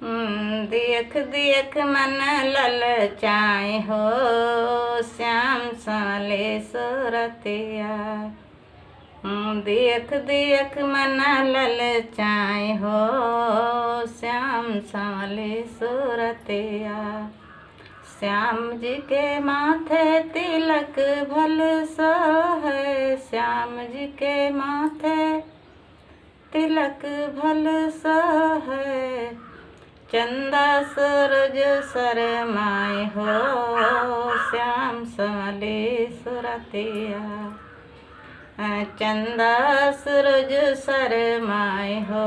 देख देख मन ललचाए हो, श्याम साले सूरतिया। देख देख मन ललचाए हो, श्याम साले सूरतिया। श्याम जी के माथे तिलक भल सा है, श्याम जी के माथे तिलक भल सा है। चंदा सूरज शरमाए हो, श्याम साले सूरतिया। चंदा सूरज शरमाए हो,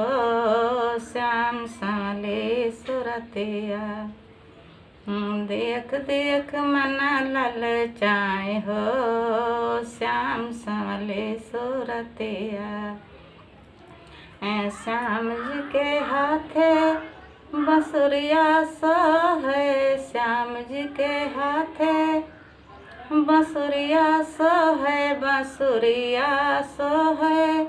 श्याम साले सूरतिया। देख देख मन ललचाए हो, श्याम साले सूरतिया। श्याम जी के हाथे बंसुरिया सा है, श्याम जी के हाथे बंसुरिया सा है, बंसुरिया सा है,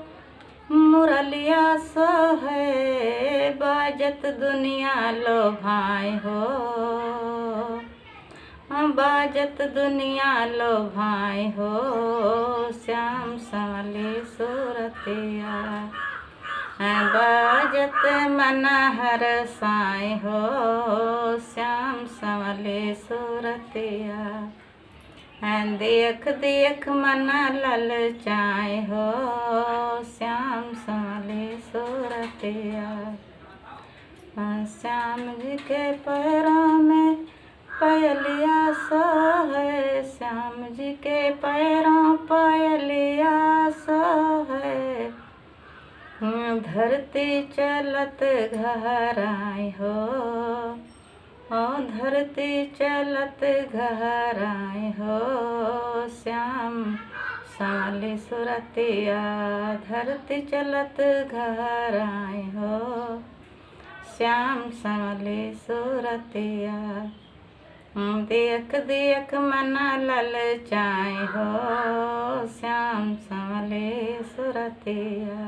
मुरलिया सा है। बाजत दुनिया लो भाई हो, बाजत दुनिया लो भाई हो, श्याम साले सूरतिया। बाजत मन हरसाए हो, श्याम साले सूरतिया। देख देख मन ललचाए हो, श्याम साले सूरतिया। श्याम जी के पैरों में पायलिया सा है, श्याम जी के पैरों पायलिया सा है। धरती चलत घहराए हो, धरती चलत घहराए हो, श्याम साले सूरतिया। धरती चलत घहराए हो, श्याम साले सूरतिया। देख देख मन ललचाए हो, श्याम साले सूरतिया।